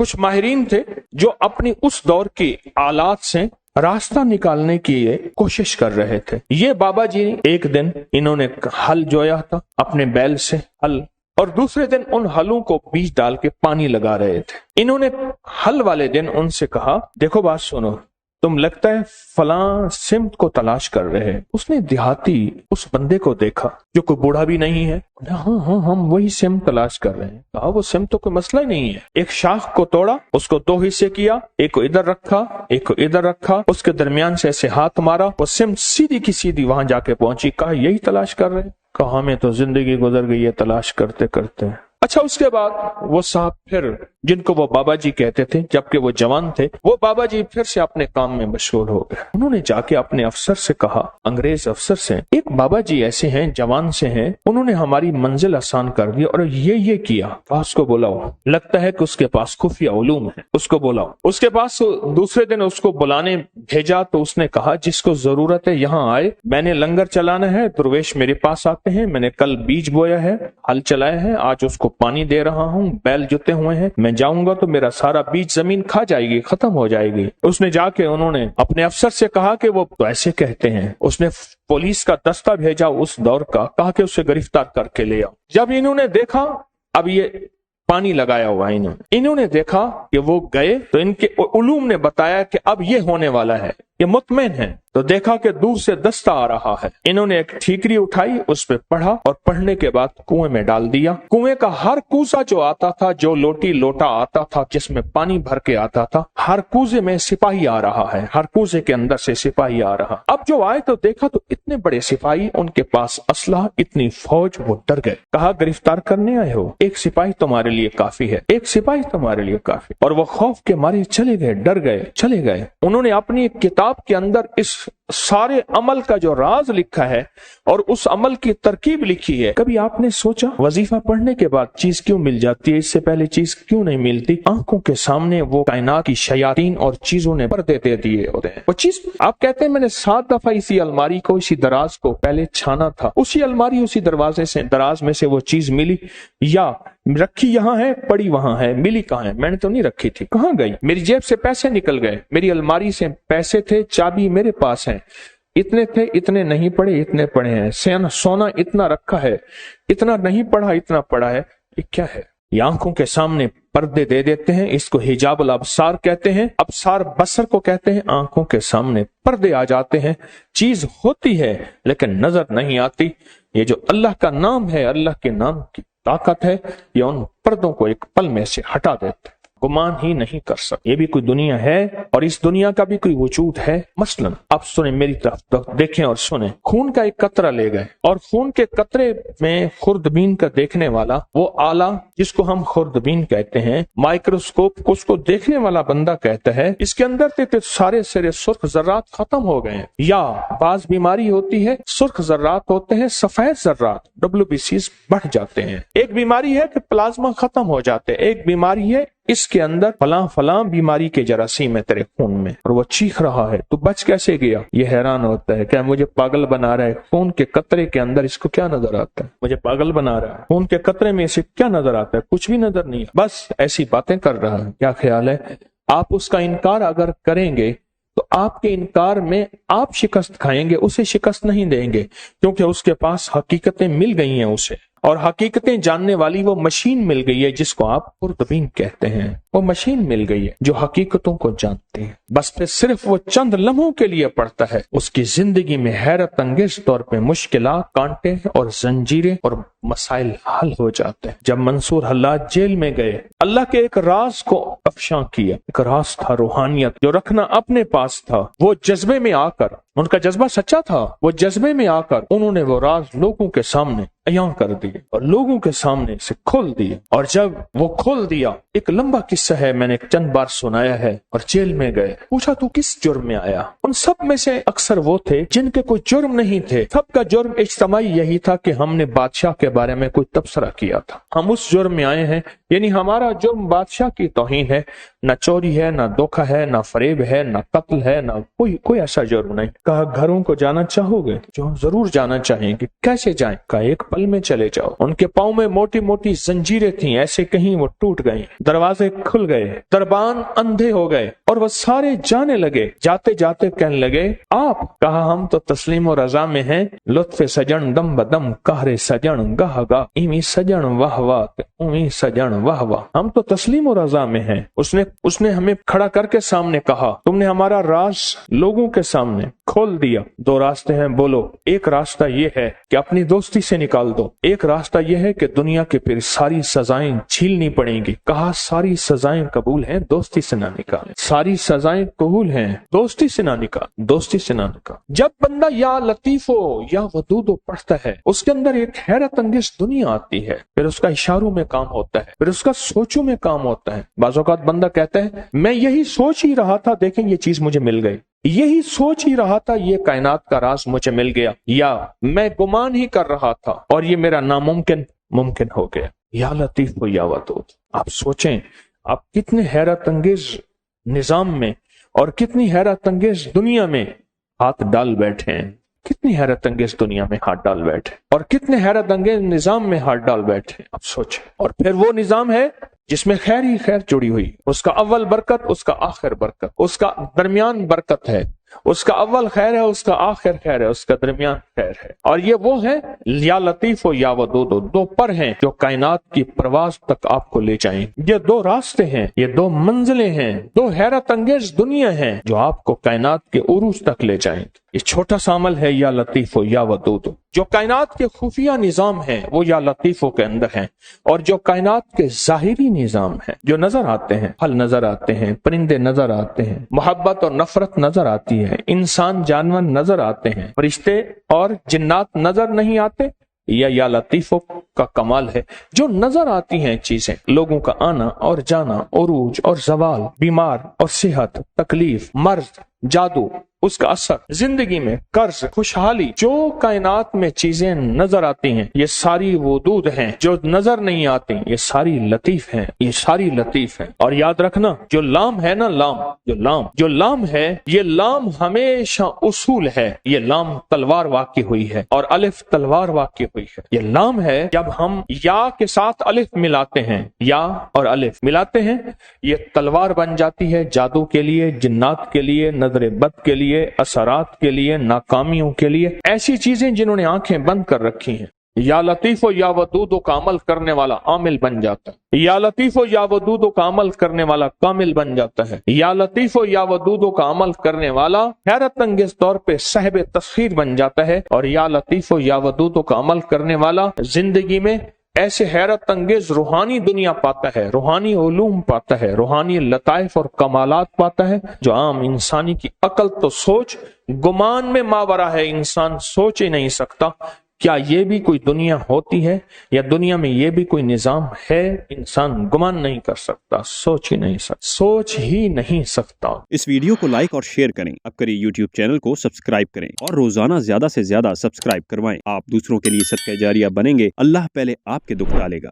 कुछ माहिरीन थे जो अपनी उस दौर की आलात से रास्ता निकालने की कोशिश कर रहे थे। ये बाबा जी एक दिन इन्होंने हल जोया था अपने बैल से हल, और दूसरे दिन उन हलों को बीज डाल के पानी लगा रहे थे। इन्होंने हल वाले दिन उनसे कहा, देखो बात सुनो, तुम लगता है फलां सिमत को तलाश कर रहे हैं। उसने देहाती उस बंदे को देखा जो कोई बूढ़ा भी नहीं है। हाँ, हम वही सिमत तलाश कर रहे हैं। कहा वो सिमत तो कोई मसला ही नहीं है। एक शाख को तोड़ा, उसको 2 हिस्से किया, एक को इधर रखा, एक को इधर रखा, उसके दरमियान से ऐसे हाथ मारा, वो सिमत सीधी की सीधी वहां जाके पहुंची। कहा यही तलाश कर रहे हैं। कहा हमें तो जिंदगी गुजर गई है तलाश करते करते। अच्छा, उसके बाद वो साहब फिर, जिनको वो बाबा जी कहते थे जबकि वो जवान थे, वो बाबा जी फिर से अपने काम में मशगूल हो गए। उन्होंने जाके अपने अफसर से कहा, अंग्रेज अफसर से, एक बाबा जी ऐसे हैं, जवान से हैं, उन्होंने हमारी मंजिल आसान कर दी और ये किया। उसको बुलाओ, लगता है कि उसके पास खुफिया उलूम है, उसको बुलाओ। उसके पास दूसरे दिन उसको बुलाने भेजा तो उसने कहा जिसको जरूरत है यहाँ आए, मैंने लंगर चलाना है, दुर्वेश मेरे पास आते हैं, मैंने कल बीज बोया है, हल चलाया है, आज उसको पानी दे रहा हूँ, बैल जुते हुए हैं, मैं जाऊंगा तो मेरा सारा बीज जमीन खा जाएगी, खत्म हो जाएगी। उसने जाके उन्होंने अपने अफसर से कहा कि वो तो ऐसे कहते हैं। उसने पुलिस का दस्ता भेजा उस दौर का, कहा कि उसे गिरफ्तार करके ले आओ। जब इन्होंने देखा अब ये पानी लगाया हुआ है, इन्होंने देखा कि वो गए तो इनके उलूम ने बताया कि अब ये होने वाला है, ये मुतमैन है। तो देखा कि दूर से दस्ता आ रहा है। इन्होंने एक ठीकरी उठाई, उस पे पढ़ा और पढ़ने के बाद कुएं में डाल दिया। कुएं का हर कूसा जो आता था, जो लोटी लोटा आता था जिसमें पानी भर के आता था, हर कूजे में सिपाही आ रहा है, हर कूजे के अंदर से सिपाही आ रहा। अब जो आए तो देखा तो इतने बड़े सिपाही, उनके पास असलहा, इतनी फौज, वो डर गए। कहा गिरफ्तार करने आए हो, एक सिपाही तुम्हारे लिए काफी है, एक सिपाही तुम्हारे लिए काफी। और वो खौफ के मारे चले गए, डर गए, चले गए। उन्होंने अपनी एक किताब के अंदर इस सारे अमल का जो राज लिखा है और उस अमल की तरकीब लिखी है। कभी आपने सोचा वजीफा पढ़ने के बाद चीज क्यों मिल जाती है, इससे पहले चीज क्यों नहीं मिलती? आंखों के सामने वो कायनात की शयातीन और चीजों ने पर्दे दे दिए होते हैं। वो चीज आप कहते हैं मैंने 7 दफा इसी अलमारी को, इसी दराज को पहले छाना था, उसी अलमारी उसी दरवाजे से दराज में से वो चीज मिली, या रखी यहाँ है, पड़ी वहां है, मिली कहाँ है? मैंने तो नहीं रखी थी, कहाँ गई? मेरी जेब से पैसे निकल गए, मेरी अलमारी से पैसे थे, चाबी मेरे पास है, इतने थे, इतने नहीं पड़े, इतने पड़े हैं, सोना इतना रखा है, इतना नहीं पड़ा, इतना पड़ा है, ये क्या है? ये आंखों के सामने पर्दे दे देते हैं। इसको हिजाबुल अबसार कहते हैं, अबसार बसर को कहते हैं। आंखों के सामने पर्दे आ जाते हैं, चीज होती है लेकिन नजर नहीं आती। ये जो अल्लाह का नाम है, अल्लाह के नाम की ताकत है, ये उन पर्दों को एक पल में से हटा देते हैं, गुमान ही नहीं कर सकते। ये भी कोई दुनिया है और इस दुनिया का भी कोई वजूद है। मसलन आप सुने मेरी तरफ तो देखें और सुने, खून का एक कतरा ले गए और खून के कतरे में खुर्दबीन का देखने वाला वो आला जिसको हम खुर्दबीन कहते हैं, माइक्रोस्कोप को उसको देखने वाला बंदा कहता है इसके अंदर से सारे सिरे सुर्ख जर्रात खत्म हो गए। या बाज बीमारी होती है, सुर्ख जर्रात होते हैं, सफेद जर्रात WBCs बढ़ जाते हैं। एक बीमारी है कि प्लाज्मा खत्म हो जाते हैं, एक बीमारी है इसके अंदर फलां बीमारी के जरासीम है तेरे खून में, और वो चीख रहा है, तू बच कैसे गया? ये हैरान होता है, क्या मुझे पागल बना रहा है? खून के कतरे के अंदर इसको क्या नजर आता है? मुझे पागल बना रहा है। खून के कतरे में इसे क्या नजर आता है? कुछ भी नजर नहीं, बस ऐसी बातें कर रहा है। क्या ख्याल है? आप उसका इनकार अगर करेंगे तो आपके इनकार में आप शिकस्त खाएंगे, उसे शिकस्त नहीं देंगे, क्योंकि उसके पास हकीकतें मिल गई हैं उसे, और हकीकतें जानने वाली वो मशीन मिल गई है जिसको आप खुर्दबीन कहते हैं। वो मशीन मिल गई है जो हकीकतों को जानती है। बस फिर सिर्फ वो चंद लम्हों के लिए पड़ता है, उसकी जिंदगी में हैरत अंगेज तौर पे मुश्किलात, कांटे और जंजीरें और मसाइल हल हो जाते हैं। जब मंसूर हल्लाज जेल में गए, अल्लाह के एक राज को अफशां किया। एक राज था रूहानियत जो रखना अपने पास था। वो जज्बे में आकर, उनका जज्बा सच्चा था, वो जज्बे में आकर उन्होंने वो राज लोगों के सामने अयां कर दिए और लोगों के सामने से खोल दिए। और जब वो खोल दिया, एक लंबा किस्सा है, मैंने चंद बार सुनाया है। और जेल में गए, पूछा तू किस जुर्म में आया? उन सब में से अक्सर वो थे जिनके कोई जुर्म नहीं थे। सबका जुर्म इज्तिमाई यही था कि हमने बादशाह के बारे में कोई तबसरा किया था, हम उस जुर्म में आए हैं, यानी हमारा जुर्म बादशाह की तौहीन है, न चोरी है, न धोखा है, न फरेब है, न कत्ल है, न कोई ऐसा जुर्म नहीं। कहा घरों को जाना चाहोगे? जो जरूर जाना चाहेंगे। कैसे जाएं? कहा एक पल में चले जाओ। उनके पाँव में मोटी मोटी जंजीरें थी, ऐसे कहीं वो टूट गई, दरवाजे खुल गए, दरबान अंधे हो गए और वो सारे जाने लगे। जाते जाते कहने लगे आप? कहा हम तो तस्लीम और रजा में हैं। लुत्फ सजन दम बदम कहरे सजन गह गा इमी सजन वाह वाह उमी सजन वाह वाह। हम तो तस्लीम और रजा में हैं। उसने हमें खड़ा करके सामने कहा, तुमने हमारा राज लोगों के सामने खोल दिया। दो रास्ते हैं, बोलो। एक रास्ता ये है कि अपनी दोस्ती से निकाल दो, एक रास्ता ये है कि दुनिया के फिर सारी सजाएं झीलनी पड़ेंगी। कहा सारी सजाएं कबूल हैं, दोस्ती से ना निकाले। सारी सजाएं कबूल हैं, दोस्ती से ना निकाल, दोस्ती से ना निकाल। जब बंदा या लतीफो या वदूदो पढ़ता है, उसके अंदर एक हैरत अंगेज दुनिया आती है। फिर उसका इशारों में काम होता है, फिर उसका सोचों में काम होता है। बाज़ औक़ात बंदा कहता है मैं यही सोच ही रहा था, देखें ये चीज मुझे मिल गई, यही सोच ही रहा था, ये कायनात का राज मुझे मिल गया, या मैं गुमान ही कर रहा था और ये मेरा नामुमकिन मुमकिन हो गया। या लतीफ हो या वदूद। आप सोचें आप कितने हैरत अंगेज निजाम में और कितनी हैरत अंगेज दुनिया में हाथ डाल बैठे हैं, कितनी हैरत अंगेज दुनिया में हाथ डाल बैठे और कितने हैरत अंगेज निजाम में हाथ डाल बैठे। आप सोचें। और फिर वो निजाम है जिसमें खैर ही खैर जुड़ी हुई, उसका अव्वल बरकत, उसका आखिर बरकत, उसका दरमियान बरकत है, उसका अव्वल खैर है, उसका आखिर खैर है, उसका दरमियान खैर है। और ये वो है या लतीफ हो या वदूद, दो पर हैं जो कायनात की प्रवास तक आपको ले जाएंगे। ये दो रास्ते हैं, ये दो मंजिलें हैं, दो हैरत अंगेज दुनिया हैं जो आपको कायनात के उरूज तक ले जाएंगे। ये छोटा सा अमल है या लतीफ हो या वदूद। जो कायनात के खुफिया निजाम है वो या लतीफों के अंदर है, और जो कायनात के जाहिरी निजाम है, जो नजर आते हैं, फल नजर आते हैं, परिंदे नजर आते हैं, मोहब्बत और नफरत नजर आती है, इंसान जानवर नजर आते हैं, फरिश्ते और जिन्नात नजर नहीं आते, या लतीफों का कमाल है। जो नजर आती हैं चीजें, लोगों का आना और जाना, उरूज और जवाल, बीमार और सेहत, तकलीफ, मर्ज, जादू, उसका असर, जिंदगी में कर्ज, खुशहाली, जो कायनात में चीजें नजर आती हैं ये सारी वदूद हैं। जो नजर नहीं आती ये सारी लतीफ हैं, ये सारी लतीफ हैं। और याद रखना जो लाम है ना, जो लाम है, ये लाम हमेशा उसूल है। ये लाम तलवार वाक़ई हुई है और अलिफ तलवार वाक़ई हुई है। ये लाम है, जब हम या के साथ अलिफ मिलाते हैं, या और अलिफ मिलाते हैं, ये तलवार बन जाती है जादू के लिए, जिन्नात के लिए, नजर बद के लिए, असरात के लिए, नाकामियों के लिए, ऐसी चीजें जिन्होंने आंखें बंद कर रखी हैं। या लतीफो या वदूदो का अमल करने वाला आमिल बन जाता है। या लतीफो या वदूदो का अमल करने वाला कामिल बन जाता है। या लतीफो या वदूदो का अमल करने वाला हैरत अंगेज तौर पे साहिब तस्खीर बन जाता है। और या लतीफो या वदूदो का अमल करने वाला जिंदगी में ऐसे हैरत अंगेज रूहानी दुनिया पाता है, रूहानी उलूम पाता है, रूहानी लताइफ और कमालात पाता है, जो आम इंसानी की अकल तो सोच गुमान में मावरा है। इंसान सोच ही नहीं सकता क्या ये भी कोई दुनिया होती है, या दुनिया में ये भी कोई निजाम है। इंसान गुमान नहीं कर सकता, सोच ही नहीं सकता। इस वीडियो को लाइक और शेयर करें, अब करिए YouTube चैनल को सब्सक्राइब करें और रोजाना ज्यादा से ज्यादा सब्सक्राइब करवाएं। आप दूसरों के लिए सदका जारिया बनेंगे, अल्लाह पहले आपके दुख टालेगा।